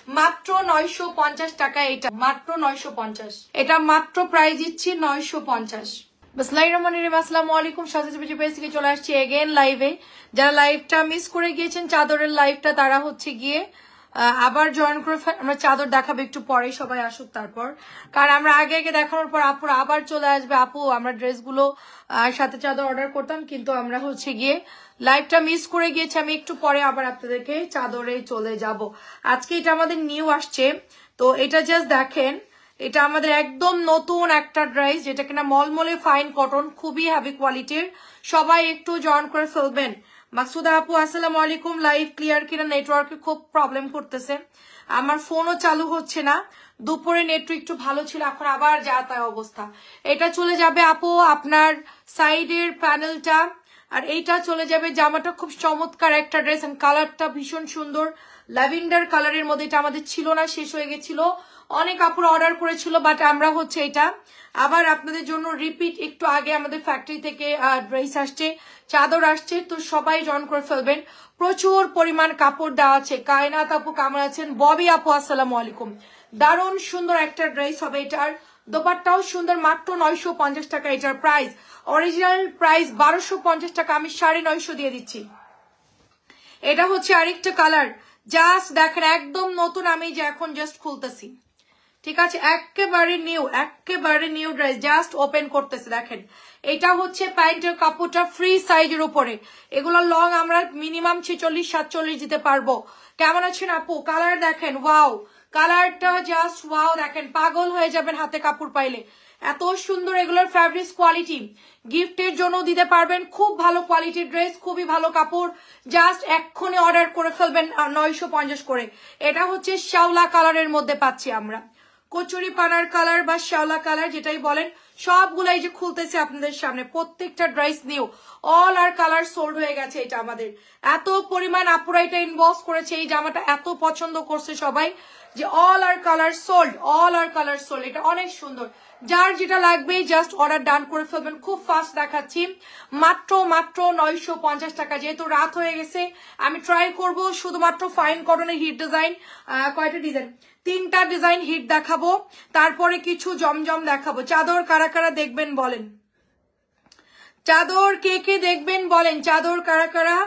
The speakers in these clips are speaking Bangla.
মাত্র 950 টাকা। এটা মাত্র 950, এটা মাত্র প্রাইস দিচ্ছি 950। আসসালামু আলাইকুম, সাজেজ বিজি পেজ থেকে চলে আসছি এগেন লাইভে। যারা লাইভটা মিস করে গিয়েছেন চাদরের লাইভটা, তারা হচ্ছে গিয়ে আবার জয়েন করে আমরা চাদর দেখাবো একটু পরে, সবাই আসুক তারপর, কারণ আমরা আগে আগে দেখানোর পর আপুরা আবার চলে আসবে। আপু আমরা ড্রেসগুলো সাথে চাদর অর্ডার করতাম, কিন্তু আমরা হচ্ছে গিয়ে লাইভটা মিস করে গিয়েছি। আমি একটু পরে আবার আপনাদেরকে চাদরে চলে যাব। আজকে এটা আমাদের নিউ আসছে, তো এটা জাস্ট দেখেন, এটা আমাদের একদম নতুন একটা ড্রেস, যেটা কিনা মলমলে ফাইন কটন, খুবই হেভি কোয়ালিটির। সবাই একটু জয়েন করে ফেলবেন। মাকসুদা আপু আসসালামু আলাইকুম, লাইভ ক্লিয়ার কিনা? নেটওয়ার্কে খুব প্রবলেম করতেছে, আমার ফোনও চালু হচ্ছে না। দুপুরে নেটওয়ার্ক একটু ভালো ছিল, এখন আবার যা তাই অবস্থা। এটা চলে যাবে আপু আপনার সাইডের প্যানেলটা, আর এইটা চলে যাবে জামাটা। খুব চমৎকার একটা ড্রেস, কালারটা ভীষণ সুন্দর, ল্যাভেন্ডার কালারের মধ্যে। এটা আমাদের ছিল না, শেষ হয়ে গেছিল, অনেক আপুরা অর্ডার করেছিল, বাট আমরা হচ্ছে এটা আবার আপনাদের জন্য রিপিট। একটু আগে আমাদের ফ্যাক্টরি থেকে ড্রেস আসছে, চাদর আসছে, তো সবাই জয়েন করে ফেলবেন। প্রচুর পরিমাণ কাপড় দেওয়া আছে। কায়নাত আপু কেমন আছেন? ববি আপু আসসালামু আলাইকুম। দারুণ সুন্দর একটা ড্রেস হবে, এটার দোপাট্টাও সুন্দর। মাত্র 950 টাকা এটার প্রাইস। অরিজিনাল প্রাইস 1250 টাকা, আমি 950 দিয়ে দিচ্ছি। এটা হচ্ছে আরেকটা কালার, জাস্ট দেখেন একদম নতুন, আমি যে এখন জাস্ট খুলতেছি, ঠিক আছে? একেবারে নিউ ড্রেস, জাস্ট ওপেন করতেছে। দেখেন এটা হচ্ছে প্যান্টের কাপড়টা ফ্রি সাইজের উপরে, এগুলো লং আমরা মিনিমাম 46-47 দিতে পারবো। কেমন আছেন আপু? কালার দেখেন, ওয়াও, কালারটা জাস্ট ওয়াও, দেখেন পাগল হয়ে যাবেন হাতে কাপড় পাইলে, এত সুন্দর। এগুলোর ফ্যাব্রিক্স কোয়ালিটি গিফটের জন্য দিতে পারবেন, খুব ভালো কোয়ালিটির ড্রেস, খুবই ভালো কাপড়। জাস্ট এক্ষুনি অর্ডার করে ফেলবেন 950 করে। এটা হচ্ছে শ্যাওলা কালারের মধ্যে পাচ্ছি আমরা, কচুরি পানার কালার বা শ্যাওলা কালার যেটাই বলেন, সবগুলাই যে খুলতেছে আপনাদের সামনে, প্রত্যেকটা ড্রেস নিউ, অল আর কালার সোল্ড হয়ে গেছে। এটা আমাদের এত পরিমাণ আপুরা এটা ইনবক্স করেছে, এই জামাটা এত পছন্দ করছে সবাই, যে অল আর কালার সোল্ড, অল আর কালার সোল্ড। এটা অনেক সুন্দর, যার যেটা লাগবে জাস্ট অর্ডার ডান করে ফেলবেন। খুব ফাস্ট দেখাচ্ছি, মাত্র 950 টাকা। যেহেতু রাত হয়ে গেছে, আমি ট্রাই করব শুধুমাত্র ফাইন কটনের হিট ডিজাইন, কয়টা ডিজাইন, 3টা ডিজাইন হিট দেখাবো, তারপরে কিছু জমজম দেখাবো। চাদর কারা কারা দেখবেন বলেন? চাদর কে কে দেখবেন বলেন? চাদর কারা কারা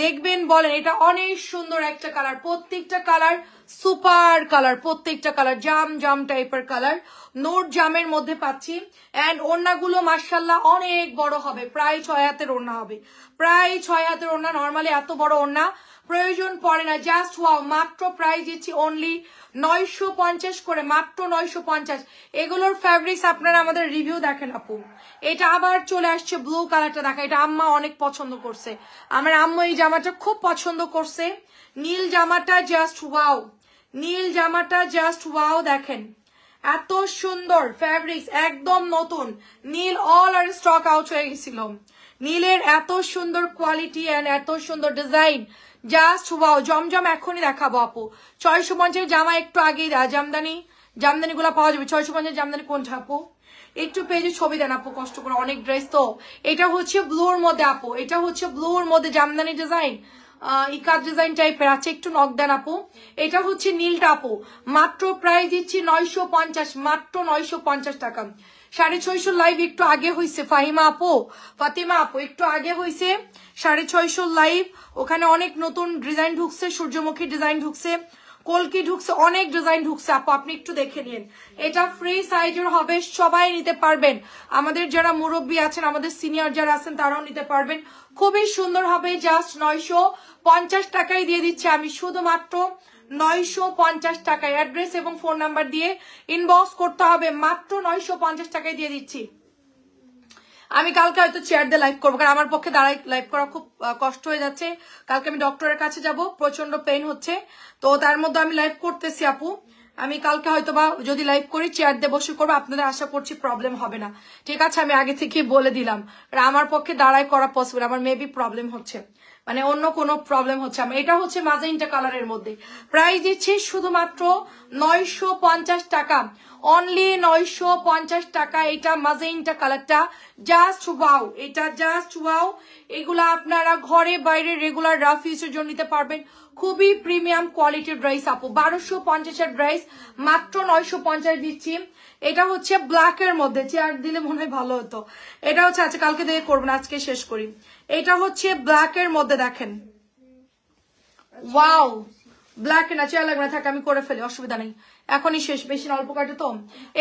দেখবেন বলেন? এটা অনেক সুন্দর একটা কালার, প্রত্যেকটা কালার সুপার কালার, প্রত্যেকটা কালার জাম জাম টাইপের কালার, নোট জামের মধ্যে পাচ্ছি। এন্ড ওড়নাগুলো মাশাআল্লাহ অনেক বড় হবে, প্রায় 6 হাতের ওড়না হবে, প্রায় 6 হাতের ওড়না। নর্মালি এত বড় ওড়না প্রয়োজন পড়ে না। জাস্ট ওয়াও, মাত্র প্রাইস দিচ্ছি অনলি 950 করে, মাত্র 950। এগুলোর ফ্যাব্রিক্স আপনারা আমাদের রিভিউ দেখেন আপু। এটা আবার চলে আসছে ব্লু কালারটা, দেখা, এটা আম্মা অনেক পছন্দ করছে, আমার আম্মা এই জামাটা খুব পছন্দ করছে। নীল জামাটা জাস্ট ওয়াও, নীল জামাটা জাস্ট ওয়াও, দেখেন এত সুন্দর ফ্যাব্রিক্স, একদম নতুন নীল, অল আর স্টক আউট হয়ে গেছিল। নীলের এত সুন্দর কোয়ালিটি এন্ড এত সুন্দর ডিজাইন, জাস্ট ওয়াও। জমজম এখনই দেখাবো আপু। 650 জামা একটু আগেই জামদানি, জামদানি গুলা পাওয়া যাবে। 650 জামদানি কোনটা আপু? একটু পেজে ছবি দেন আপু, কষ্ট করে, অনেক ড্রেস তো। এটা হচ্ছে ব্লুর মধ্যে আপু, এটা হচ্ছে ব্লুর মধ্যে জামদানি ডিজাইন, ইকাত ডিজাইন টাইপের আছে, একটু নক দেন আপু। এটা হচ্ছে নীলটা আপু, মাত্র প্রাইস দিচ্ছি 950, মাত্র 950 টাকা। 650 লাইভ একটু আগে হয়েছে, ফাহিমা আপু, ফাতিমা আপু, একটু আগে হয়েছে 650 লাইভ। ওখানে অনেক নতুন ডিজাইন ঢুকছে, সূর্যমুখী ডিজাইন ঢুকছে, কলকি ঢুকছে, অনেক ডিজাইন ঢুকছে আপু, আপনি একটু দেখে নিন। এটা ফ্রি সাইজের হবে, সবাই নিতে পারবেন। আমাদের যারা মুরব্বী আছেন, আমাদের সিনিয়র যারা আছেন, তারাও নিতে পারবেন। খুবই সুন্দর হবে, জাস্ট 950 টাকায় দিয়ে দিচ্ছি আমি, শুধুমাত্র 950 টাকায়। অ্যাড্রেস এবং ফোন নাম্বার দিয়ে ইনবক্স করতে হবে, মাত্র 950 টাকায় দিয়ে দিচ্ছি। আমি কালকে হয়তো চেয়ার দিয়ে লাইভ করবো, কারণ আমার পক্ষে দাঁড়াই লাইভ করা খুব কষ্ট হয়ে যাচ্ছে। কালকে আমি ডক্টরের কাছে যাব, প্রচন্ড পেইন হচ্ছে, তো তার মধ্যে আমি লাইভ করতেছি আপু। আমি কালকে হয়তো বা যদি লাইভ করি চেয়ার দিয়ে বসে করবো, আপনাদের আশা করছি প্রবলেম হবে না, ঠিক আছে? আমি আগে থেকে বলে দিলাম, আমার পক্ষে দাঁড়াই করা পসিবল, আমার মেবি প্রবলেম হচ্ছে। মানে অন্য কোনো প্রবলেম হচ্ছে আমার। এটা হচ্ছে মাজেন্টা কালারের মধ্যে, প্রাইস দিচ্ছি শুধুমাত্র 950 টাকা, অনলি 950 টাকা। এটা মাজেন্টা কালারটা জাস্ট ওয়াও, এটা জাস্ট ওয়াও। এগুলা আপনারা ঘরে বাইরে রেগুলার রাফ ইউজের জন্য নিতে পারবেন। খুবই প্রিমিয়াম কোয়ালিটির ড্রেস আপু, 1250 এর ড্রেস মাত্র 950 দিচ্ছি। এটা হচ্ছে ব্ল্যাক এর মধ্যে, চেয়ার দিলে মনে হয় ভালো হতো। এটা হচ্ছে আজকে কালকে দিয়ে করবেন, আজকে শেষ করি। এটা হচ্ছে ব্ল্যাক এর মধ্যে, দেখেন ওয়াও, ব্ল্যাক না চেয়ার লাগবে না, থাকে আমি করে ফেলি, অসুবিধা নেই, এখনই শেষ, বেশি অল্প কাটে তো।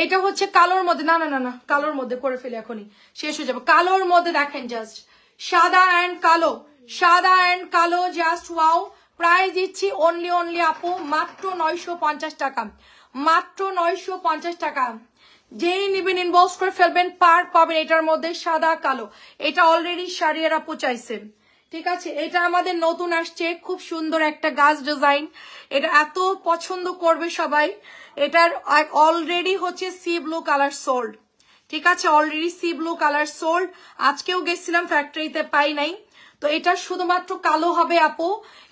এটা হচ্ছে কালোর মধ্যে, না না না না কালোর মধ্যে করে ফেলি, এখনই শেষ হয়ে যাবে। কালোর মধ্যে দেখেন জাস্ট সাদা অ্যান্ড কালো, সাদা অ্যান্ড কালো, জাস্ট ওয়াও। প্রাইস দিচ্ছি অনলি আপু মাত্র 950 টাকা, মাত্র 950 টাকা। যেই নিবেন ইনবক্স করে ফেলবেন, পার পাবেন এটার মধ্যে সাদা কালো। এটা অলরেডি শাড়ির আপু চাইছে, ঠিক আছে। এটা আমাদের নতুন আসছে, খুব সুন্দর একটা গাছ ডিজাইন, এটা এত পছন্দ করবে সবাই। এটার অলরেডি হচ্ছে সি ব্লু কালার সোল্ড, ঠিক আছে, already C blue colour sold. আজকেও গেছিলাম ফ্যাক্টরিতে, পাই নাই, তো এটা শুধুমাত্র কালো হবে আপু।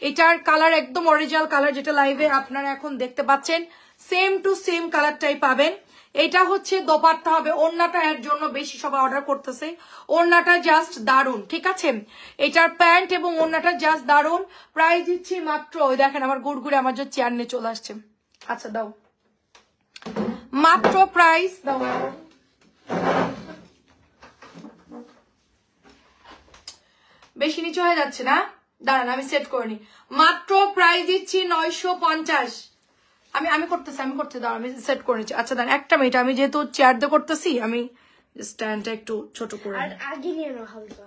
এটার কালার একদম অরিজিনাল কালার, যেটা লাইভে আপনারা এখন দেখতে পাচ্ছেন, সেম টু সেম কালারটাই পাবেন। এটা হচ্ছে দোপাট্টা হবে, ওড়নাটা এর জন্য বেশি সবাই অর্ডার করতেছে, ওড়নাটা জাস্ট দারুন, ঠিক আছে। এটার প্যান্ট এবং ওড়নাটা জাস্ট দারুন। প্রাইস দিচ্ছি মাত্র, ওই দেখেন আমার গুড়গুড়ে আমার যে চেয়ার নিয়ে চলে আসছে, আচ্ছা দাও, মাত্র প্রাইস দাও, বেশি নিচে হয়ে যাচ্ছে না, দাঁড়ান আমি সেট করে নি। মাত্র প্রাইস দিচ্ছি 950। আমি করতে দাও, আমি সেট করে নিচ্ছি। আচ্ছা দাঁড়ান একটা মিনিট, আমি যেহেতু চেয়ার দিয়ে করতেছি, আমি স্ট্যান্ডটা একটু ছোট করে আগে নিয়ে নাও হালকা।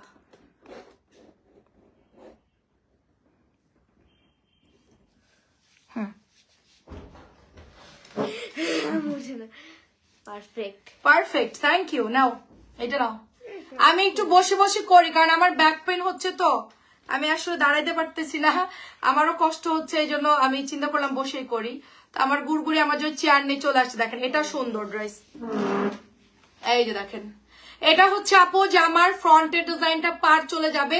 Perfect, thank you. নাও এটা নাও, আমি একটু বসে বসে করি কারণ আমার ব্যাক পেন হচ্ছে, তো আমি আসলে দাঁড়াইতে পারতেছি না, আমারও কষ্ট হচ্ছে, এই জন্য আমি চিন্তা করলাম বসেই করি। তো আমার গুড়গুড়ি আমার যে চেয়ার নিয়ে চলে আসছে, দেখেন এটা সুন্দর ড্রেস, এই যে দেখেন, এটা হচ্ছে আপু যে আমার ফ্রন্টের ডিজাইনটা পার চলে যাবে,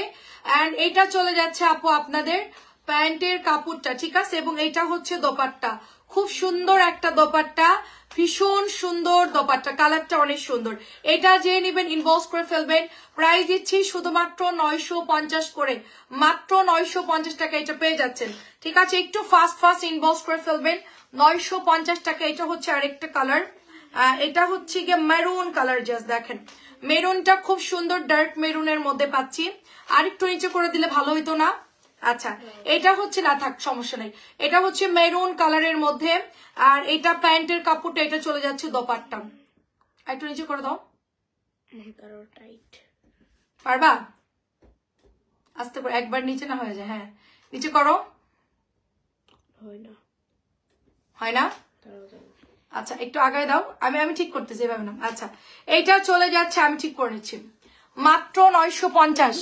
এন্ড এটা চলে যাচ্ছে আপু আপনাদের প্যান্টের কাপড়টা, ঠিক আছে। এবং এটা হচ্ছে দোপাট্টা, খুব সুন্দর একটা দোপাট্টা, ভীষণ সুন্দর দোপাট্টা, কালারটা অনেক সুন্দর। এটা যে নিবেন ইনবক্স করে ফেলবেন। প্রাইস দিচ্ছি শুধুমাত্র 950 করে, মাত্র 950 টাকা এটা পেয়ে যাচ্ছেন, ঠিক আছে। একটু ফাস্ট ইনবক্স করে ফেলবেন, 950 টাকা। এটা হচ্ছে আরেকটা কালার, এটা হচ্ছে গিয়ে মেরুন কালার, জাস্ট দেখেন মেরুনটা খুব সুন্দর, ডার্ক মেরুনের মধ্যে পাচ্ছি। আরেকটু নিচে করে দিলে ভালো হইতো না, আচ্ছা। এটা হচ্ছে না, থাক সমস্যা নেই, এটা হচ্ছে মেরুন কালারের মধ্যে, আর এটা প্যান্টের কাপড়টা, এটা চলে যাচ্ছে দোপাট্টা। একটু নিচে করে দাও, টাইট পারবা আস্তে করে, একবার নিচে না হয়ে যায়, হ্যাঁ নিচে করো, হয় না, আচ্ছা একটু আগায় দাও, আমি ঠিক করতেছি এভাবে না, আচ্ছা এইটা চলে যাচ্ছে, আমি ঠিক করে নিচ্ছি, মাত্র 950।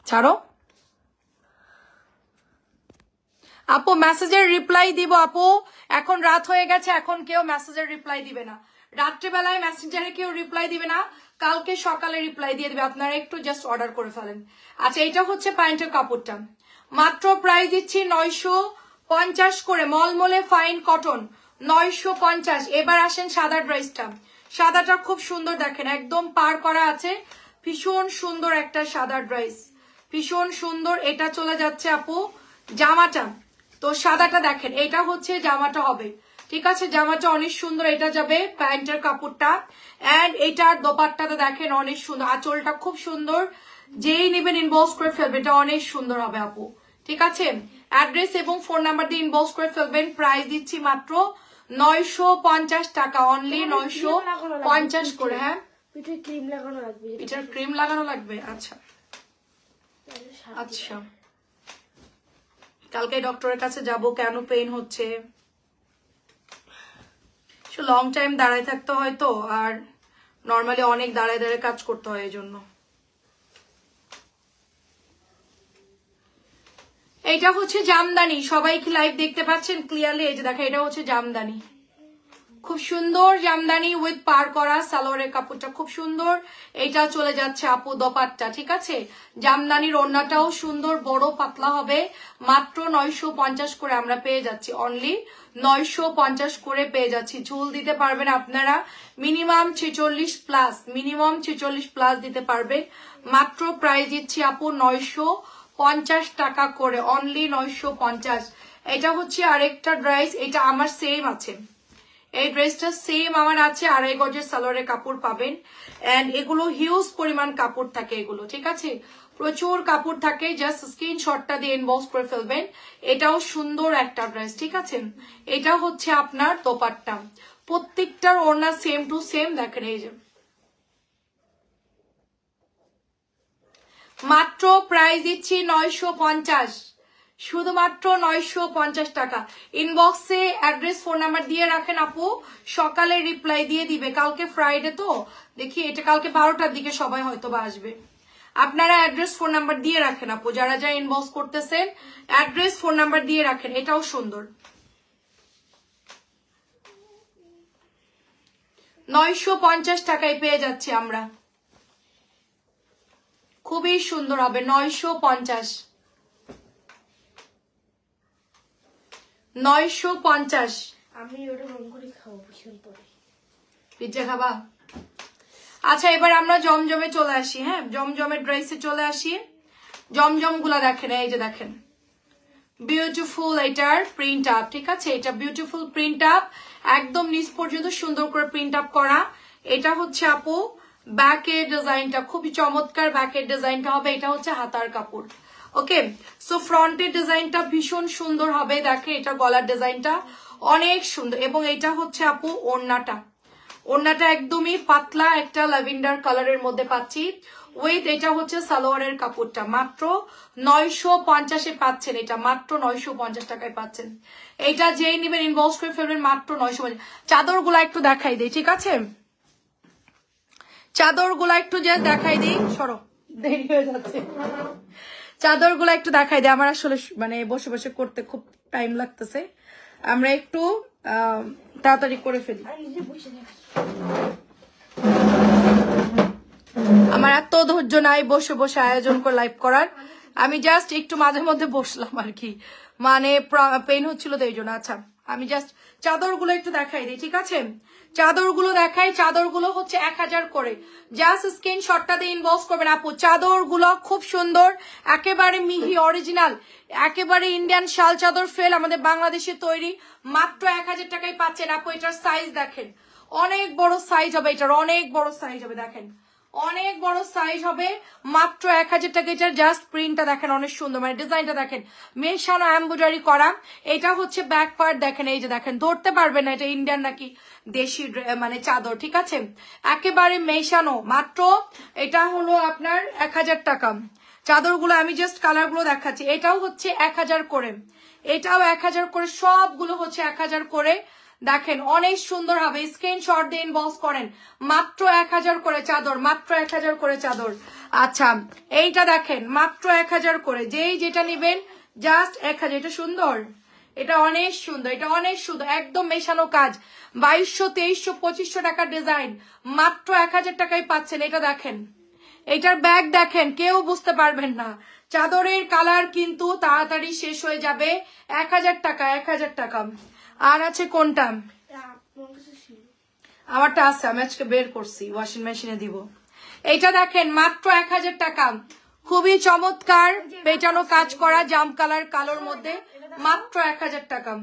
ছাড়ো আপু, মেসেজের রিপ্লাই দিব আপু, এখন রাত হয়ে গেছে, এখন কেউ মেসেজের রিপ্লাই দিবে না, রাত্রেবেলায় মেসেঞ্জারে কেউ রিপ্লাই দিবে না, কালকে সকালে রিপ্লাই দিয়ে দিবে, আপনারা একটু জাস্ট অর্ডার করে ফেলেন। আচ্ছা এটা হচ্ছে প্যান্টের কাপড়টা, মাত্র প্রাইস দিচ্ছি 950 করে, মলমলে ফাইন কটন 950। এবার আসেন সাদা ড্রেসটা, সাদাটা খুব সুন্দর, দেখেন একদম পার করা আছে, ভীষণ সুন্দর একটা সাদা ড্রেস, ভীষণ সুন্দর। এটা চলে যাচ্ছে আপু জামাটা, তো সাদাটা দেখেন, এটা হচ্ছে জামাটা হবে, ঠিক আছে, জামাটা অনেক সুন্দর, এটা যাবে প্যান্টের কাপড়টা, এন্ড এটার দোপাট্টাটা দেখেন অনেক সুন্দর, আঁচলটা খুব সুন্দর, যেই নেবেন ইনবক্স করে ফেলবেন, এটা অনেক সুন্দর হবে আপু, ঠিক আছে। অ্যাড্রেস এবং ফোন নাম্বার দিয়ে ইনবক্স করে ফেলবেন। প্রাইস দিচ্ছি মাত্র 950 টাকা, অনলি 950 করে। হ্যাঁ পিঠে ক্রিম লাগানো লাগবে, পিঠের ক্রিম লাগানো লাগবে, আচ্ছা আচ্ছা, কালকে ডক্টরের কাছে যাব, কেন পেইন হচ্ছে, লং টাইম দাঁড়ায় থাকতে হয় তো, আর নর্মালি অনেক দাঁড়ায় কাজ করতে হয়, এই জন্য। এটা হচ্ছে জামদানি, সবাই কি লাইভ দেখতে পাচ্ছেন ক্লিয়ারলি, এই যে দেখা, এটা হচ্ছে জামদানি, খুব খুব সুন্দর জামদানি উইথ পার করা সালোয়ারের কাপড়টা খুব সুন্দর। এটা চলে যাচ্ছে আপু দোপাট্টা, ঠিক আছে। জামদানির ওড়নাটাও সুন্দর বড় পাতলা হবে। মাত্র 950 করে আমরা পেয়ে যাচ্ছি, অনলি 950 করে পেয়ে যাচ্ছি। ঝুল দিতে পারবেন আপনারা মিনিমাম 46 প্লাস, মিনিমাম 46 প্লাস দিতে পারবেন। মাত্র প্রাইস দিচ্ছি আপু 950 টাকা করে, অনলি 950। এটা হচ্ছে আরেকটা ড্রেস, এটা আমার সেম আছে, এই ড্রেসটা সেম আমার আছে। 2.5 গজের সালোয়ারের কাপড় পাবেন। এন্ড এগুলো হিউজ পরিমাণ কাপড় থাকে এগুলো, ঠিক আছে, প্রচুর কাপড় থাকে। জাস্ট স্ক্রিনশটটা দিয়ে ইনবক্স করে ফেলবেন। এটাও সুন্দর একটা ড্রেস, ঠিক আছে। এটা হচ্ছে আপনার দোপাট্টা, প্রত্যেকটার ওড়না সেম টু সেম। দেখেন এই যে মাত্র প্রাইস দিচ্ছি 950, শুধুমাত্র 950 টাকা। ইনবক্সে অ্যাড্রেস ফোন নাম্বার দিয়ে রাখেন আপু, সকালে রিপ্লাই দিয়ে দিবে। কালকে ফ্রাইডে তো, দেখি এটা কালকে 12টার দিকে সবাই হয়তো বা আসবে। আপনারা অ্যাড্রেস ফোন নাম্বার দিয়ে রাখেন আপু, যারা যারা ইনবক্স করতেছেন অ্যাড্রেস ফোন নাম্বার দিয়ে রাখেন। এটাও সুন্দর, 950 টাকায় পেয়ে যাচ্ছি আমরা। খুবই সুন্দর হবে, 950, 950। আমি ওটা রং করে খাবো ভীষণ পরে। পিজ্জা খাবা? আচ্ছা এবার আমরা জমজমে চলে আসি। হ্যাঁ, জমজমের ড্রেসে চলে আসি। জমজম গুলা দেখেন, এই যে দেখেন বিউটিফুল এটার প্রিন্ট আপ, ঠিক আছে। এটা বিউটিফুল প্রিন্ট আপ, একদম নিচ পর্যন্ত সুন্দর করে প্রিন্ট আপ করা। এটা হচ্ছে আপু ব্যাকের ডিজাইনটা, খুবই চমৎকার ব্যাকের ডিজাইনটা হবে। এটা হচ্ছে হাতার কাপড়, ওকে। সো ফ্রন্টের ডিজাইনটা ভীষণ সুন্দর হবে। দেখে এটা গলার ডিজাইনটা অনেক সুন্দর। এবং এটা হচ্ছে আপু ওড়নাটা, ওড়নাটা একদমই পাতলা একটা ল্যাভেন্ডার কালারের মধ্যে পাচ্ছি উইথ, এটা হচ্ছে সালোয়ারের কাপড়টা। মাত্র 950-এ পাচ্ছেন, এটা মাত্র 950 টাকায় পাচ্ছেন। এটা যেই নিবেন ইনবক্স করে ফেলবেন, মাত্র 950। চাদর গুলা একটু দেখাই দিই, ঠিক আছে, চাদর গুলা একটু জাস্ট দেখাই দিই। সরো, দেরি হয়ে যাচ্ছে। চাদর গুলা একটু দেখাই দিই, আমার আসলে মানে বসে বসে করতে খুব টাইম লাগতেছে। আমরা একটু তাড়াতাড়ি করে ফেলি। আমার এত ধৈর্য নাই বসে বসে আয়োজন করে লাইভ করার। আমি জাস্ট একটু মাঝে মধ্যে বসলাম আর কি, মানে পেন হচ্ছিল তো এই জন্য। আচ্ছা আমি জাস্ট চাদরগুলো একটু দেখাই দিই, ঠিক আছে। চাদরগুলো দেখাই, চাদরগুলো হচ্ছে 1000 করে। জাস্ট স্ক্রিনশটটা দিয়ে ইনবক্স করবেন আপু। চাদরগুলো খুব সুন্দর, একেবারে মিহি অরিজিনাল, একেবারে ইন্ডিয়ান শাল চাদর ফেল, আমাদের বাংলাদেশে তৈরি। মাত্র 1000 টাকায় পাচ্ছেন আপু। এটার সাইজ দেখেন, অনেক বড় সাইজ হবে, এটার অনেক বড় সাইজ হবে, দেখেন অনেক বড় সাইজ হবে। মাত্র 1000 টাকা। এটার জাস্ট প্রিন্টটা দেখেন অনেক সুন্দর, মানে ডিজাইনটা দেখেন মেশানো এমব্রয়ডারি করা। এটা হচ্ছে ব্যাক পার্ট দেখেন, এই যে দেখেন, ধরতে পারবেন না এটা ইন্ডিয়ান নাকি দেশি মানে চাদর, ঠিক আছে, একেবারে মেশানো। মাত্র এটা হলো আপনার 1000 টাকা। চাদরগুলো আমি জাস্ট কালারগুলো দেখাচ্ছি। এটাও হচ্ছে 1000 করে, এটাও 1000 করে, সবগুলো হচ্ছে 1000 করে। দেখেন অনেক সুন্দর হবে, স্ক্রিনশট দিয়ে ইনবক্স করেন। মাত্র 1000 করে চাদর, মাত্র 1000 করে চাদর। আচ্ছা এইটা দেখেন মাত্র 1000 করে, যেই যেটা নিবেন জাস্ট 1000। এটা সুন্দর, এটা অনেক সুন্দর, এটা অনেক সুন্দর, একদম মেশানো কাজ। 2200, 2300, 2500 টাকার ডিজাইন, মাত্র 1000 টাকায় পাচ্ছেন। এটা দেখেন, এটার ব্যাগ দেখেন, কেউ বুঝতে পারবেন না। চাদরের কালার কিন্তু তাড়াতাড়ি শেষ হয়ে যাবে। 1000 টাকা, 1000 টাকা। আর আছে কোনটা? আমারটা আছে, আমি আজকে বের করছি, ওয়াশিং মেশিনে দিব। এইটা দেখেন মাত্র 1000 টাকা, খুবই চমৎকার পেটানো কাজ করা জাম কালার কালোর মধ্যে, মাত্র 1000 টাকা।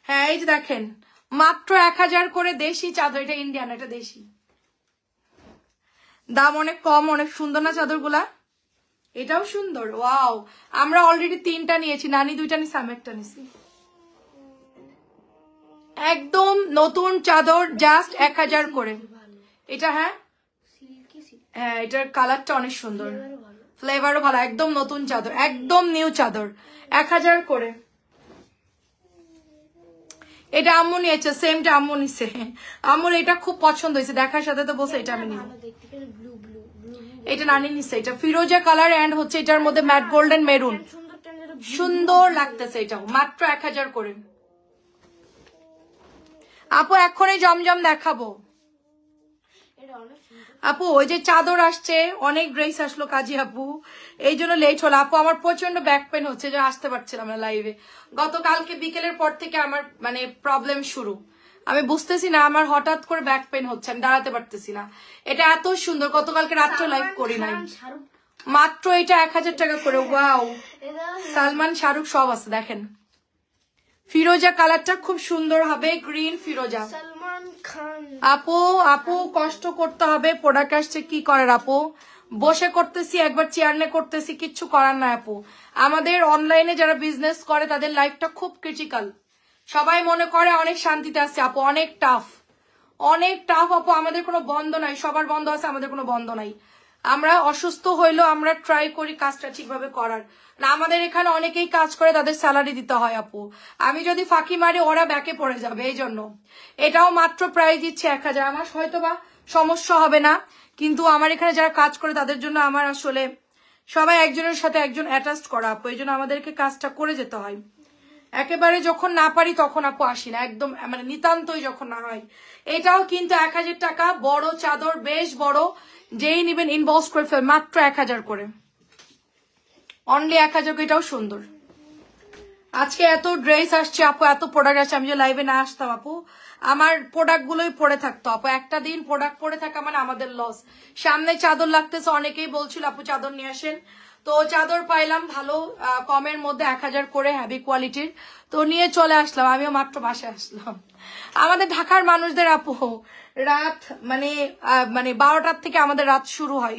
হ্যাঁ এই যে দেখেন মাত্র 1000 করে। দেশি চাদর, এটা ইন্ডিয়ান, এটা দেশি। দাম অনেক কম, অনেক সুন্দর না চাদরগুলা? এটাও সুন্দর, ওয়াও। আমরা অলরেডি 3টা নিয়েছি, নানি 2টা নিয়েছি, আমি একটা নিয়েছি। একদম নতুন চাদর, জাস্ট 1000 করে এটা। হ্যাঁ হ্যাঁ, এটার কালারটা অনেক সুন্দর, ফ্লেভারও ভালো, একদম নতুন চাদর, একদম নিউ চাদর, 1000 করে। এটা আম্মু নিয়েছে, সেমটা আম্মু নিছে। আম্মুর এটা খুব পছন্দ হয়েছে, দেখার সাথে তো বলছে এটা আমি নিব। এটা নানি নিছে, এটা ফিরোজা কালার এন্ড হচ্ছে এটার মধ্যে ম্যাট গোল্ডেন মেরুন, সুন্দর লাগতেছে। এটাও মাত্র 1000 করে। আপু এখনই জমজম দেখাবো। এটা অনেক সুন্দর। আপু ওই যে চাদর আসছে, অনেক ড্রেস আসলো কাজী আপু, এই জন্য লেট হলো আপু। আমার প্রচন্ড ব্যাক পেন হচ্ছে, যে আসতে পারছিলাম না লাইভে। গতকালকে বিকেলের পর থেকে আমার মানে প্রবলেম শুরু, আমি বুঝতেছি না, আমার হঠাৎ করে ব্যাক পেন হচ্ছে, আমি দাঁড়াতে পারতেছি না। এটা এত সুন্দর, গতকালকে রাত্রে লাইভ করি নাই, মাত্র এটা 1000 টাকা করে। ওয়াও, সালমান শাহরুখ সব আছে দেখেন। ফিরোজা কালারটা খুব সুন্দর হবে, গ্রিন ফিরোজা। সালমান খান। আপু কষ্ট করতে হবে, প্রোডাক্ট আসছে কি করার আপু, বসে করতেছি, একবার চেয়ার নিয়ে করতেছি, কিচ্ছু করার না আপু। আমাদের অনলাইনে যারা বিজনেস করে তাদের লাইফটা খুব ক্রিটিক্যাল। সবাই মনে করে অনেক শান্তিতে আছে আপু, অনেক টাফ আপু। আমাদের কোনো বন্ধ নাই, সবার বন্ধ আছে, আমাদের কোনো বন্ধ নাই। আমরা অসুস্থ হইলেও আমরা ট্রাই করি কাজটা ঠিকভাবে করার। না, আমাদের এখানে অনেকেই কাজ করে, তাদের স্যালারি দিতে হয় আপু। আমি যদি ফাঁকি মারি ওরা ব্যাকে পড়ে যাবে, এই জন্য এটাও মাত্র প্রাইস দিচ্ছে 1000। আমার হয়তো বা সমস্যা হবে না, কিন্তু আমার এখানে যারা কাজ করে তাদের জন্য আমার আসলে সবাই একজনের সাথে একজন অ্যাটাচড করা আপু, এই জন্য আমাদেরকে কাজটা করে যেতে হয়। একেবারে যখন না পারি তখন আপু আসি না, একদম মানে নিতান্তই যখন না হয়। এটাও কিন্তু 1000 টাকা, বড় চাদর, বেশ বড়, যেই নিবেন ইনবক্স করে ফেল, মাত্র 1000 করে, অনলি 1000। এটাও সুন্দর। আজকে এত ড্রেস আসছে আপু, এত প্রোডাক্ট আসছে, আমি যে লাইভে না আসতাম আপু, আমার প্রোডাক্ট গুলোই পরে থাকতো আপু। একটা দিন প্রোডাক্ট পরে থাকা মানে আমাদের লস। সামনে চাদর লাগতেছে, অনেকেই বলছিল আপু চাদর নিয়ে আসেন, তো চাদর পাইলাম ভালো কমের মধ্যে 1000 করে, হ্যাভি কোয়ালিটির, তো নিয়ে চলে আসলাম। আমিও মাত্র বাসায় আসলাম। আমাদের ঢাকার মানুষদের আপু রাত মানে 12টার থেকে আমাদের রাত শুরু হয়,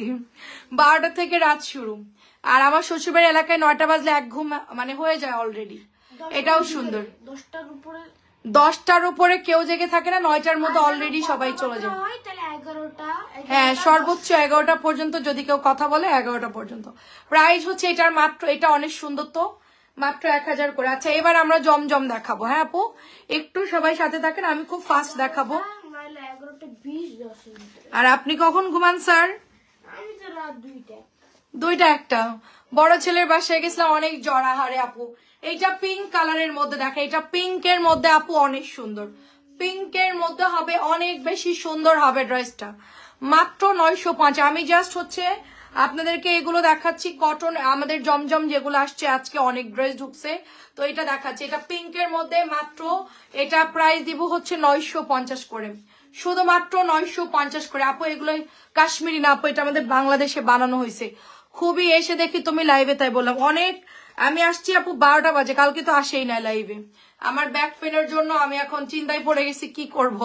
12টা থেকে রাত শুরু। আর আমার শ্বশুরবাড়ির এলাকায় 9টা বাজলে এক ঘুম মানে হয়ে যায় অলরেডি। এটাও সুন্দর। 10টার উপরে কেউ জেগে থাকে না, 9টার মধ্যে অলরেডি সবাই চলে যায়। হ্যাঁ, সর্বোচ্চ 11টা পর্যন্ত যদি কেউ কথা বলে, 11টা পর্যন্ত। প্রাইস হচ্ছে এটার মাত্র, এটা অনেক সুন্দর, তো মাত্র 1000 করে। আচ্ছা, এবার আমরা জমজম দেখাবো। হ্যাঁ আপু, একটু সবাই সাথে থাকেন, আমি খুব ফাস্ট দেখাবো। আর আপনি কখন ঘুমান স্যার? আমি তো রাত 2টা 1টা। বড় ছেলের বাসায় গেছিলাম, অনেক জড়াহারে আপু। এইটা পিঙ্ক কালারের মধ্যে দেখা, এটা পিঙ্কের মধ্যে আপু অনেক সুন্দর, পিঙ্কের মধ্যে হবে, অনেক বেশি সুন্দর হবে ড্রেসটা, মাত্র 905। আমি জাস্ট হচ্ছে আপনাদেরকে এগুলো দেখাচ্ছি, কটন আমাদের জমজম যেগুলো আসছে, আজকে অনেক ড্রেস ঢুকছে, তো এটা দেখাচ্ছি। এটা পিঙ্কের মধ্যে, মাত্র এটা প্রাইস দিব হচ্ছে 950 করে, শুধুমাত্র 950 করে আপু। এগুলো কাশ্মীরি না আপু, এটা আমাদের বাংলাদেশে বানানো হয়েছে। খুবই এসে দেখি তুমি লাইভে, তাই বললাম। অনেক আমি আসছি আপু 12টা বাজে, কালকে তো আসেই না লাইভে। আমার ব্যাক পেনের জন্য আমি এখন চিন্তায় পড়ে গেছি কি করব।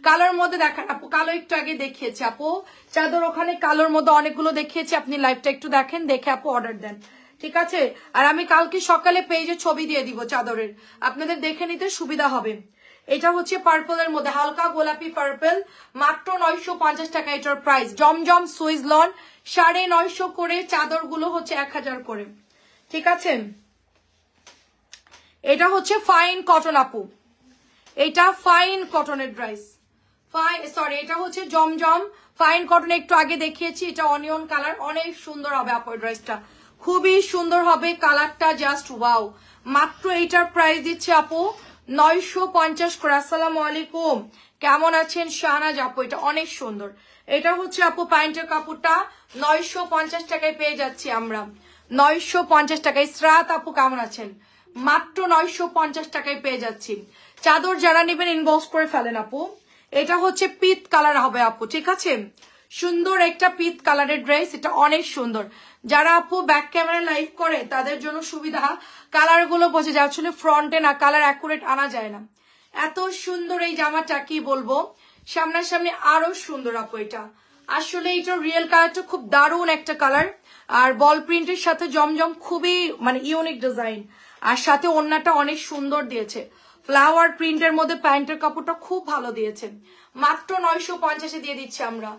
কালোর মধ্যে দেখান আপু, কালো একটু আগে দেখিয়েছি আপু, চাদর ওখানে কালোর মধ্যে অনেকগুলো দেখিয়েছি, আপনি লাইভটা একটু দেখেন, দেখে আপু অর্ডার দেন, ঠিক আছে? আর আমি কালকে সকালে পেজে ছবি দিয়ে দিব চাদরের, আপনাদের দেখে নিতে সুবিধা হবে। এটা হচ্ছে পার্পলের মধ্যে, হালকা গোলাপি পার্পল, মাত্র 950 টাকা এটার প্রাইস। জমজম সুইজ লন 950 করে, চাদর গুলো হচ্ছে 1000 করে, ঠিক আছে? এটা হচ্ছে ফাইন কটন আপু, এটা ফাইন কটনের ড্রেস, এটা হচ্ছে জমজম ফাইন কটন, একটু আগে দেখিয়েছি। এটা অনিয়ন কালার, অনেক সুন্দর হবে আপু ড্রেসটা, খুবই সুন্দর হবে কালারটা, জাস্ট ওয়াও। মাত্র এইটার প্রাইস দিচ্ছে আপু 950 করে। আসসালামু আলাইকুম, কেমন আছেন শাহনাজ আপু? এটা অনেক সুন্দর। এটা হচ্ছে আপু প্যান্টের কাপড়টা 950 টাকায় পেয়ে যাচ্ছি আমরা, 950 টাকায়। ইসরাত আপু কেমন আছেন? মাত্র 950 টাকায় পেয়ে যাচ্ছি। চাদর যারা নেবেন ইনবক্স করে ফেলেন আপু। এটা হচ্ছে পিত কালার হবে আপু, ঠিক আছে? সুন্দর একটা পিত কালারের ড্রেস, এটা অনেক সুন্দর। যারা আপু ব্যাক ক্যামেরা লাইভ করে তাদের জন্য সুবিধা, কালার গুলো বোঝা যায়, আসলে ফ্রন্টে না কালার অ্যাকুরেট আনা যায় না। এত সুন্দর এই জামাটা কি বলবো, সামনাসামনি আরো সুন্দর আপু। এটা আসলে এটা রিয়েল কালারটা খুব দারুণ একটা কালার, আর বল প্রিন্টের সাথে জমজম খুবই মানে ইউনিক ডিজাইন, আর সাথে ওড়নাটা অনেক সুন্দর দিয়েছে, ফ্লাওয়ার প্রিন্টের মধ্যে প্যান্টের কাপড়টা খুব ভালো দিয়েছে। মাত্র 950-এ দিয়ে দিচ্ছি আমরা,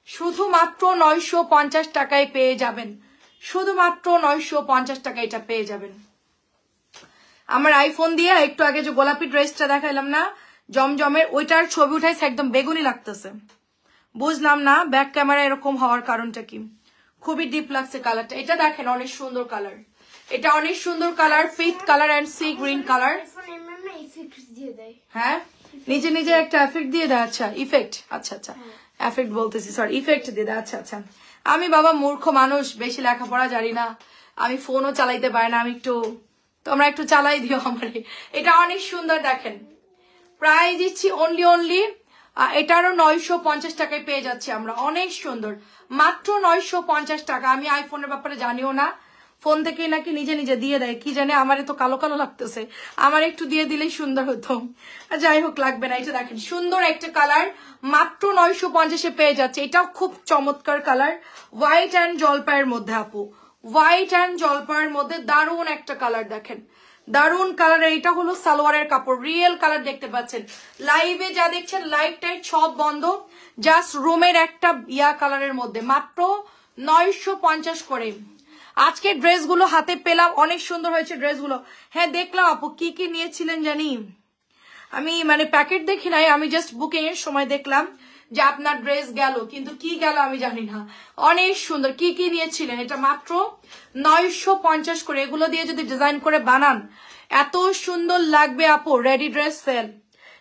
শুধুমাত্র 950 টাকায় পেয়ে যাবেন, শুধুমাত্র 950 টাকা এটা পেয়ে যাবেন। আমার আইফোন দিয়ে একটু আগে যে গোলাপি ড্রেসটা দেখাইলাম না জমজমের, ওইটার ছবি উঠাইছে, একদম বেগুনি লাগতেছে, বুঝলাম না ব্যাক ক্যামেরা এরকম হওয়ার কারণটা কি। খুবই ডিপ লাগছে কালারটা, এটা দেখেন অনেক সুন্দর কালার, এটা অনেক সুন্দর colour, pink colour and sea green colour. হ্যাঁ নিজে নিজে একটা এফেক্ট দিয়ে দেয়। আচ্ছা ইফেক্ট, আচ্ছা আচ্ছা এফেক্ট বলতেছি, সরি ইফেক্ট দিয়ে দেয়। আচ্ছা আচ্ছা, আমি বাবা মূর্খ মানুষ, বেশি লেখাপড়া জানি না, আমি ফোনও চালাইতে পারি না, আমি একটু, তোমরা একটু চালাই দিও আমারে। এটা অনেক সুন্দর দেখেন, প্রাইস দিচ্ছি অনলি এটারও 950 টাকায় পেয়ে যাচ্ছি আমরা, অনেক সুন্দর, মাত্র 950 টাকা। আমি আইফোনের ব্যাপারে জানিও না, ফোন থেকে নাকি নিজে নিজে দিয়ে দেয়, কি জানে, আমার তো কালো কালো লাগতেছে, আমার একটু দিয়ে দিলেই সুন্দর হতো, যাই হোক লাগবে না। এটা দেখেন সুন্দর একটা কালার, মাত্র 950-এ পেয়ে যাচ্ছে, এটাও খুব চমৎকার কালার, হোয়াইট অ্যান্ড জলপাইয়ের মধ্যে আপু, হোয়াইট অ্যান্ড জলপাইয়ের মধ্যে দারুণ একটা কালার দেখেন, দারুন কালার। এটা হলো সালোয়ারের কাপড়, রিয়েল কালার দেখতে পাচ্ছেন। লাইভে যা দেখছেন লাইভ টাইট সব বন্ধ, জাস্ট রুমের একটা ইয়া কালারের মধ্যে, মাত্র 950 করে। আজকে ড্রেসগুলো হাতে পেলাম, অনেক সুন্দর হয়েছে ড্রেসগুলো। হ্যাঁ দেখলাম আপু, কি কি নিয়েছিলেন জানি, আমি মানে প্যাকেট দেখি নাই, আমি জাস্ট বুকিং এর সময় দেখলাম যে আপনার ড্রেস গেল, কিন্তু কি গেল আমি জানি না। অনেক সুন্দর, কি কি নিয়েছিলেন, এটা মাত্র 950 করে। এগুলো দিয়ে যদি ডিজাইন করে বানান এত সুন্দর লাগবে আপু। রেডি ড্রেস সেল,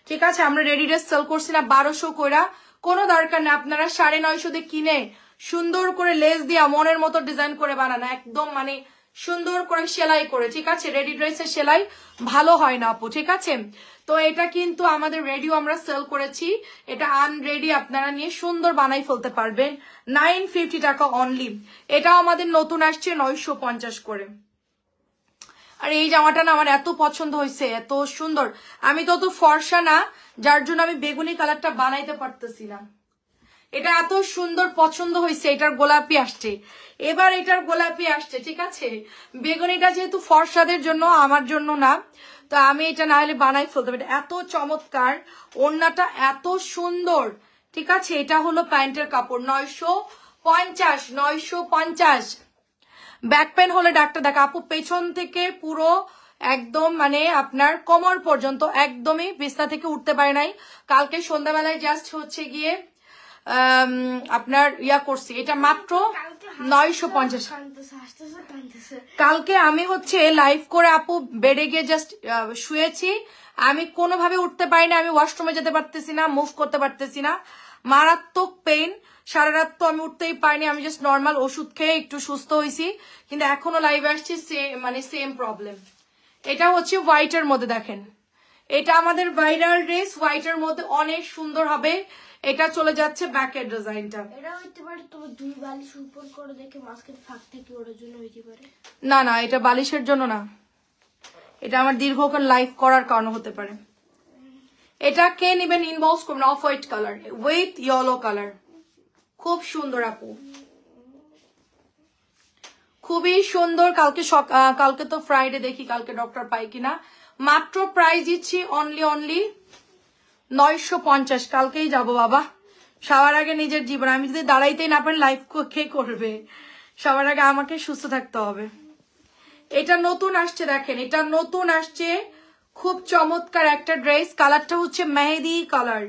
ঠিক আছে, আমরা রেডি ড্রেস সেল করছি না 1200 কইরা, কোনো দরকার নেই, আপনারা 950 দিয়ে কিনে সুন্দর করে লেস দিয়া মনের মতো ডিজাইন করে বানান, একদম মানে সুন্দর করে সেলাই করে, ঠিক আছে। রেডি ড্রেসের সেলাই ভালো হয় না আপু, ঠিক আছে। তো এটা কিন্তু আমাদের রেডিও আমরা সেল করেছি, এটা আনরেডি আপনারা নিয়ে সুন্দর বানাই ফেলতে পারবেন, 950 টাকা অনলি। এটাও আমাদের নতুন আসছে 950 করে। আর এই জামাটা না আমার এত পছন্দ হয়েছে, এত সুন্দর। আমি তো ফর্সা না, যার জন্য আমি বেগুনি কালারটা বানাইতে পারতেছি না। এটা এত সুন্দর পছন্দ হয়েছে, এটার গোলাপি আসছে, এবার এটার গোলাপি আসছে, ঠিক আছে। বেগুনিটা যেহেতু ফর্সাদের জন্য, আমার জন্য না, তো আমি এটা না হলে বানাই ফেলতে পারি। এত চমৎকার, ওড়নাটা এত সুন্দর, ঠিক আছে। এটা হলো প্যান্টের কাপড়, 950। ব্যাক পেন হলে ডাক্তার দেখা আপু, পেছন থেকে পুরো একদম মানে আপনার কোমর পর্যন্ত একদমই বিছনা থেকে উঠতে পারে নাই। কালকে সন্ধ্যাবেলায় জাস্ট হচ্ছে গিয়ে আপনার ইয়া করছি, এটা মাত্র 950। কালকে আমি হচ্ছে লাইভ করে আপু বেডে গিয়ে জাস্ট শুয়েছি, আমি কোনোভাবে উঠতে পারি না, আমি ওয়াশরুমে যেতে পারতেছি না, মুভ করতে পারতেছি না, মারাত্মক পেইন। সারা রাত তো আমি উঠতেই পারিনি, আমি জাস্ট নর্মাল ওষুধ খেয়ে একটু সুস্থ হয়েছি, কিন্তু এখনো লাইভে আসছি মানে সেম প্রবলেম। এটা হচ্ছে হোয়াইটের মধ্যে দেখেন, এটা আমাদের ভাইরাল ড্রেস, হোয়াইটের মধ্যে অনেক সুন্দর হবে। এটা চলে যাচ্ছে ব্যাকের ডিজাইনটা, এটা হইতে পারে তোমার দুই বালিশ উপর করে দেখে মাস্কের ফাঁক থেকে ওড়ার জন্য হইতে পারে। না না, এটা বালিশের জন্য না, এটা আমার দীর্ঘক্ষণ লাইভ করার কারণে হতে পারে। এটা কে নেবেন ইনবক্স করবেন, off white colour with yellow colour, খুব সুন্দর আপু, খুবই সুন্দর। কালকে তো ফ্রাইডে, দেখি কালকে ডক্টর পাই কিনা। মাত্র প্রাইস দিচ্ছি অনলি 950। কালকেই যাব বাবা, সবার আগে নিজের জীবন, আমি যদি দাঁড়াইতেই না পারি লাইফ কে করবে, সবার আগে আমাকে সুস্থ থাকতে হবে। এটা নতুন আসছে দেখেন, এটা নতুন আসছে, খুব চমৎকার একটা ড্রেস, কালারটা হচ্ছে মেহেদি কালার।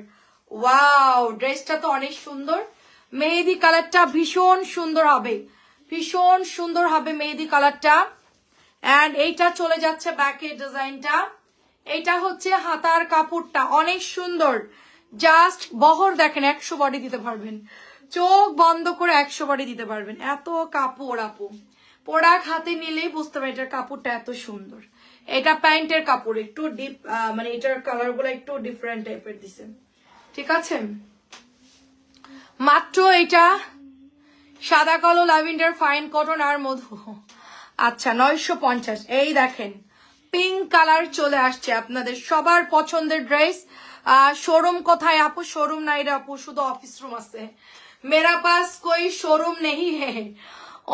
ওয়াও, ড্রেসটা তো অনেক সুন্দর, মেহেদি কালারটা ভীষণ সুন্দর হবে, ভীষণ সুন্দর হবে মেহেদি কালারটা। এন্ড এইটা চলে যাচ্ছে ব্যাকের ডিজাইনটা, এটা হচ্ছে হাতার কাপড়টা অনেক সুন্দর, জাস্ট বহর দেখেন, 100 বডি দিতে পারবেন, চোখ বন্ধ করে 100 বডি দিতে পারবেন, এত কাপড় আপু। পোড়াক হাতে নিলেই বুঝতে পারবেন এটার কাপড়টা এত সুন্দর। এটা প্যান্টের কাপড়, একটু ডিপ মানে এটার কালার গুলো একটু ডিফারেন্ট টাইপের দিছে, ঠিক আছে। মাত্র এটা সাদা কালো ল্যাভেন্ডার ফাইন কটন আর মধু, আচ্ছা 950। এই দেখেন পিঙ্ক কালার চলে আসছে, আপনাদের সবার পছন্দের ড্রেস। শোরুম কোথায় আপু? শোরুম নাই রে আপু, শুধু অফিস রুম আছে, মেরা পাস কোই শোরুম নেই হে,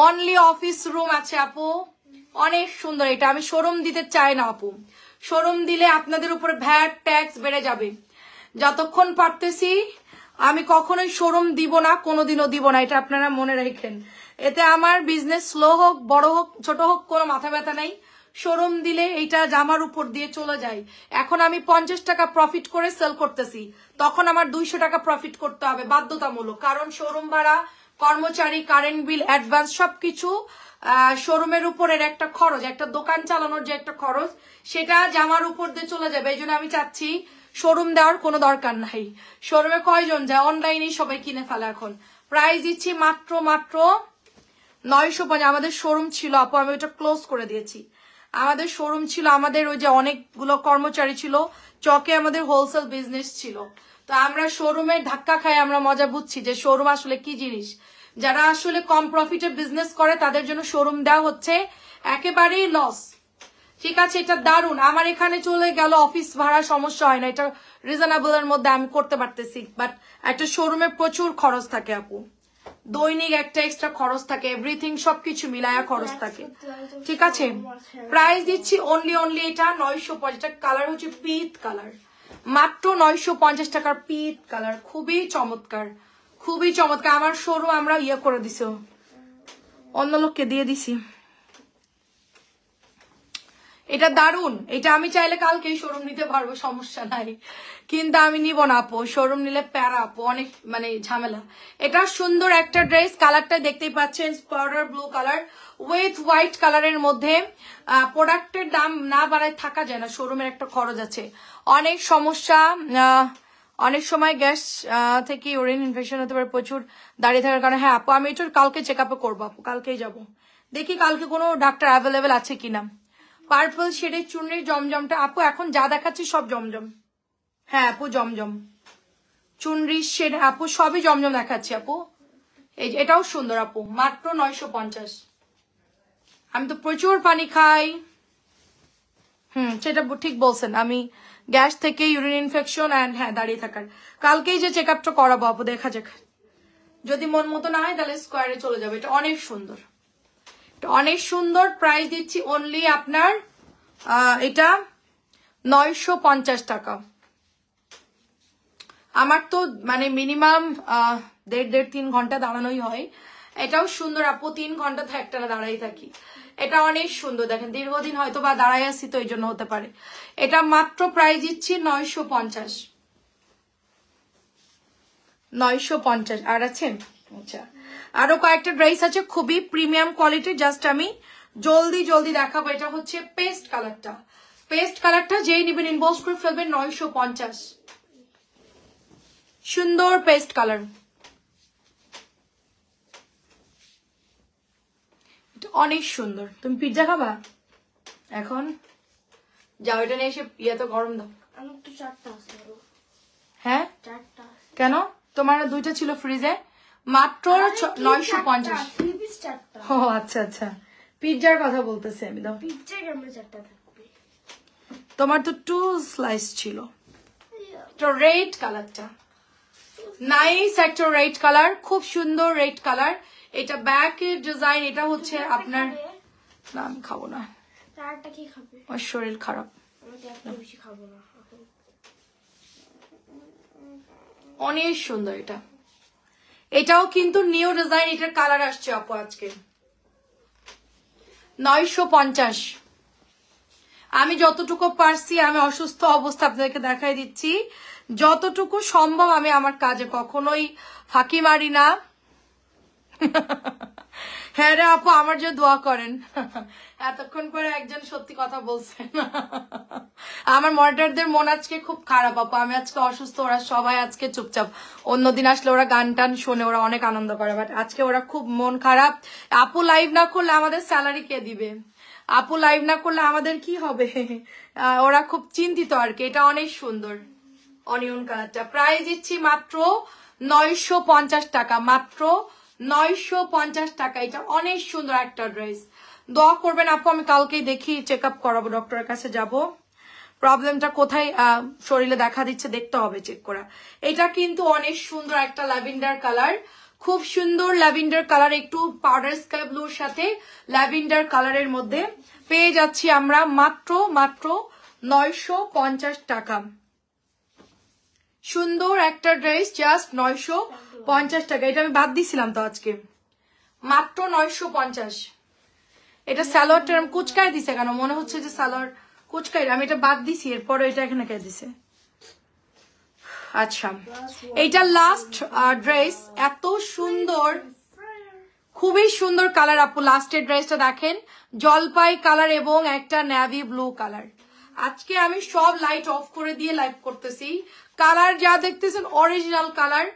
অনলি অফিস রুম আছে আপু। অনেক সুন্দর, এটা আমি শোরুম দিতে চাই না আপু, শোরুম দিলে আপনাদের উপর ভ্যাট ট্যাক্স বেড়ে যাবে। যতক্ষণ পারতেছি আমি কখনোই শোরুম দিব না, কোনোদিনও দিব না, এটা আপনারা মনে রাখেন। এতে আমার বিজনেস স্লো হোক বড় হোক ছোট হোক কোনো মাথা ব্যথা নাই, শোরুম দিলে এইটা জামার উপর দিয়ে চলে যায়। এখন আমি 50 টাকা প্রফিট করে সেল করতেছি, তখন আমার 200 টাকা প্রফিট করতে হবে বাধ্যতামূলক, কারণ শোরুম ভাড়া, কর্মচারী, কারেন্ট বিল, অ্যাডভান্স সবকিছু শোরুমের উপরের একটা খরচ, একটা দোকান চালানোর যে একটা খরচ, সেটা জামার উপর দিয়ে চলে যাবে। এই জন্য আমি চাচ্ছি শোরুম দেওয়ার কোনো দরকার নাই। শোরুমে কয়জন যায়, অনলাইনেই সবাই কিনে ফেলে এখন। প্রাইস দিচ্ছি মাত্র 950। আমাদের শোরুম ছিল আপু, আমি ওটা ক্লোজ করে দিয়েছি। আমাদের শোরুম ছিল, আমাদের ওই যে অনেকগুলো কর্মচারী ছিল, চকে আমাদের হোলসেল বিজনেস ছিল। তো আমরা শোরুমে ধাক্কা খাই, আমরা মজা বুঝছি যে শোরুম আসলে কি জিনিস। যারা আসলে কম প্রফিটে বিজনেস করে তাদের জন্য শোরুম দেওয়া হচ্ছে একেবারেই লস। ঠিক আছে, এটা দারুন। আমার এখানে চলে গেল অফিস ভাড়া, সমস্যা হয় না, এটা রিজনেবল এর মধ্যে আমি করতে পারতেছি। বাট একটা শোরুমে প্রচুর খরচ থাকে আপু, দৈনিক একটা এক্সট্রা খরচ থাকে, এভরিথিং সবকিছু মিলায়া খরচ থাকে। ঠিক আছে, প্রাইস দিচ্ছি অনলি এটা 950। কালার হচ্ছে পিত কালার, মাত্র 950 টাকার পিত কালার। খুবই চমৎকার, খুবই চমৎকার। আমার শোরুম আমরা করে দিছি, অন্য লোককে দিয়ে দিছি। এটা দারুন, এটা আমি চাইলে কালকেই শোরুম নিতে পারবো, সমস্যা নাই, কিন্তু আমি নিব না আপু। শোরুম নিলে প্যারা আপু, অনেক মানে ঝামেলা। এটা সুন্দর একটা ড্রেস, কালারটা দেখতেই পাচ্ছেন, powder blue colour with white কালারের মধ্যে। প্রোডাক্টের দাম না বাড়ায় থাকা যায় না, শোরুমের একটা খরচ আছে, অনেক সমস্যা। অনেক সময় গ্যাস থেকে ইউরিন ইনফেকশন হতে পারে, প্রচুর দাঁড়িয়ে থাকার কারণে। হ্যাঁ আপু, আমি এটা কালকে চেক আপে করবো আপু, কালকেই যাবো, দেখি কালকে কোনো ডাক্তার অ্যাভেলেবেল আছে কিনা। পার্পল শেডের চুনরির জমজমটা আপু এখন যা দেখাচ্ছি সব জমজম। হ্যাঁ আপু, জমজম চুনরির শেড আপু, সবই জমজম দেখাচ্ছি আপু। এই এটাও সুন্দর আপু, মাত্র 950। আমি তো প্রচুর পানি খাই। সেটা ঠিক বলছেন, আমি গ্যাস থেকে ইউরিন ইনফেকশন অ্যান্ড হ্যাঁ দাঁড়িয়ে থাকার। কালকেই যে চেক আপটা করাবো আপু, দেখা যাক, যদি মন মতো না হয় তাহলে স্কোয়ারে চলে যাবে। এটা অনেক সুন্দর, অনেক সুন্দর। প্রাইস দিচ্ছি অনলি আপনার এটা 950 টাকা। আমার তো মানে মিনিমাম 1.5-3 ঘন্টা দাঁড়ানোই হয়। এটাও সুন্দর আপু, 3 ঘন্টা তো একটানা দাঁড়াই থাকি। এটা অনেক সুন্দর, দেখেন দীর্ঘদিন হয়তো বা দাঁড়াই আসছি তো এই জন্য হতে পারে। এটা মাত্র প্রাইস দিচ্ছি 950। 950 আর আছেন? আচ্ছা, আরো কয়েকটা ড্রেস আছে খুবই প্রিমিয়াম কোয়ালিটি, জাস্ট আমি জলদি দেখাবো। এটা হচ্ছে পেস্ট কালারটা, পেস্ট কালারটা যেই নিবেন ইনবক্স করে ফেলবেন। 950, সুন্দর পেস্ট কালার, এটা অনেক সুন্দর। তুমি পিৎজা খাবা এখন? যাও এটা নিয়ে এসে তো গরম দাও। আমার তো 4টা আছে। হ্যাঁ 4টা কেন? তোমার 2টা ছিল ফ্রিজে, মাত্র 950। ও আচ্ছা, পিৎজার কথা বলতেছি আমি। দাও, পিৎজা কেমন 4টা থাকবে? তোমার তো 2 স্লাইস ছিল। এটা রেড কালারটা, নাইস একটা রেড কালার, খুব সুন্দর রেড কালার। এটা ব্যাকের ডিজাইন, এটা হচ্ছে আপনার। না আমি খাবো না, চারটা কি খাবে? আমার শরীর খারাপ, আমি একটা বেশি খাবো না। অনেক সুন্দর এটা। এটাও কিন্তু নিউ ডিজাইন, এটার কালার আসছে আপু আজকে। 950। আমি যতটুকু পারছি, আমি অসুস্থ অবস্থা আপনাদেরকে দেখাই দিচ্ছি, যতটুকু সম্ভব আমি আমার কাজে কখনোই ফাঁকি মারি না। হ্যাঁ রে আপু, আমার যে দোয়া করেন। এতক্ষণ পরে একজন সত্যি কথা বলছেন। আমার মডারেটরদের মন আজকে খুব খারাপ আপু, আমি আজকে অসুস্থ, ওরা সবাই আজকে চুপচাপ। অন্যদিন আসলে ওরা গান টান শোনে, ওরা অনেক আনন্দ করে, বাট আজকে ওরা খুব মন খারাপ। আপু লাইভ না করলে আমাদের স্যালারি কে দিবে? আপু লাইভ না করলে আমাদের কি হবে? ওরা খুব চিন্তিত আর কি। এটা অনেক সুন্দর অনিয়ন কালারটা, প্রাইস দিচ্ছি মাত্র 950 টাকা, মাত্র 950 টাকা। এটা অনেক সুন্দর একটা ড্রেস। দোয়া করবেন আপু, আমি কালকেই দেখি চেক আপ করাবো, ডক্টরের কাছে যাব, প্রবলেমটা কোথায় শরীরে দেখা দিচ্ছে দেখতে হবে, চেক করা। এটা কিন্তু অনেক সুন্দর একটা ল্যাভেন্ডার কালার, খুব সুন্দর ল্যাভেন্ডার কালার, একটু পাউডার স্কাই ব্লুর সাথে ল্যাভেন্ডার কালারের মধ্যে পেয়ে যাচ্ছি আমরা মাত্র 950 টাকা। সুন্দর একটা ড্রেস, জাস্ট 950 টাকা। এটা আমি বাদ দিছিলাম তো আজকে, মাত্র 950। এটা সালোয়ারটা আমি কুচকায় দিছে কেন? মনে হচ্ছে যে সালোয়ার কুচকাই, আমি এটা বাদ দিছি, এরপরে এটা এখানে কে দিছে। আচ্ছা, এইটা লাস্ট ড্রেস, এত সুন্দর, খুবই সুন্দর কালার আপু। লাস্টের ড্রেসটা দেখেন, জলপাই কালার এবং একটা নেভি ব্লু কালার, আজকে আমি সব লাইট অফ করে দিয়ে লাইভ করতেছি। কালার যা দেখতেছেন অরিজিনাল কালার,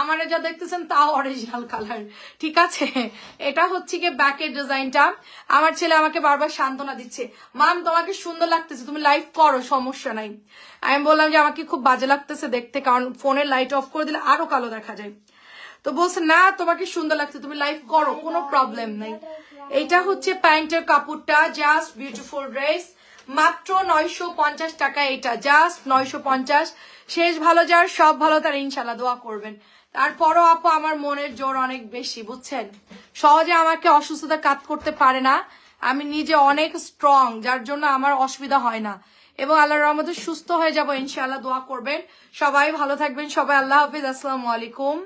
আমার যা দেখতেছেন তাও অরিজিনাল কালার, ঠিক আছে। এটা হচ্ছে কি ব্যাকের ডিজাইনটা। আমার ছেলে আমাকে বারবার সান্ত্বনা দিচ্ছে, মাম তোমাকে সুন্দর লাগতেছে, তুমি লাইভ করো, সমস্যা নাই। আমি বললাম যে আমাকে খুব বাজে লাগতেছে দেখতে, কারণ ফোনের লাইট অফ করে দিলে আরো কালো দেখা যায়। তো বলছে না তোমাকে সুন্দর লাগছে, তুমি লাইভ করো, কোনো প্রবলেম নাই। এটা হচ্ছে প্যান্টের কাপড়টা, জাস্ট বিউটিফুল ড্রেস, মাত্র 950 টাকা। এটা জাস্ট 950। শেষ ভালো যার সব ভালো তার, ইনশাল্লাহ দোয়া করবেন। তারপরও আপু আমার মনের জোর অনেক বেশি, বুঝছেন, সহজে আমাকে অসুস্থতা কাজ করতে পারে না, আমি নিজে অনেক স্ট্রং, যার জন্য আমার অসুবিধা হয় না, এবং আল্লাহর রহমতে সুস্থ হয়ে যাব ইনশাআল্লাহ। দোয়া করবেন, সবাই ভালো থাকবেন, সবাই আল্লাহ হাফিজ, আসসালামু আলাইকুম।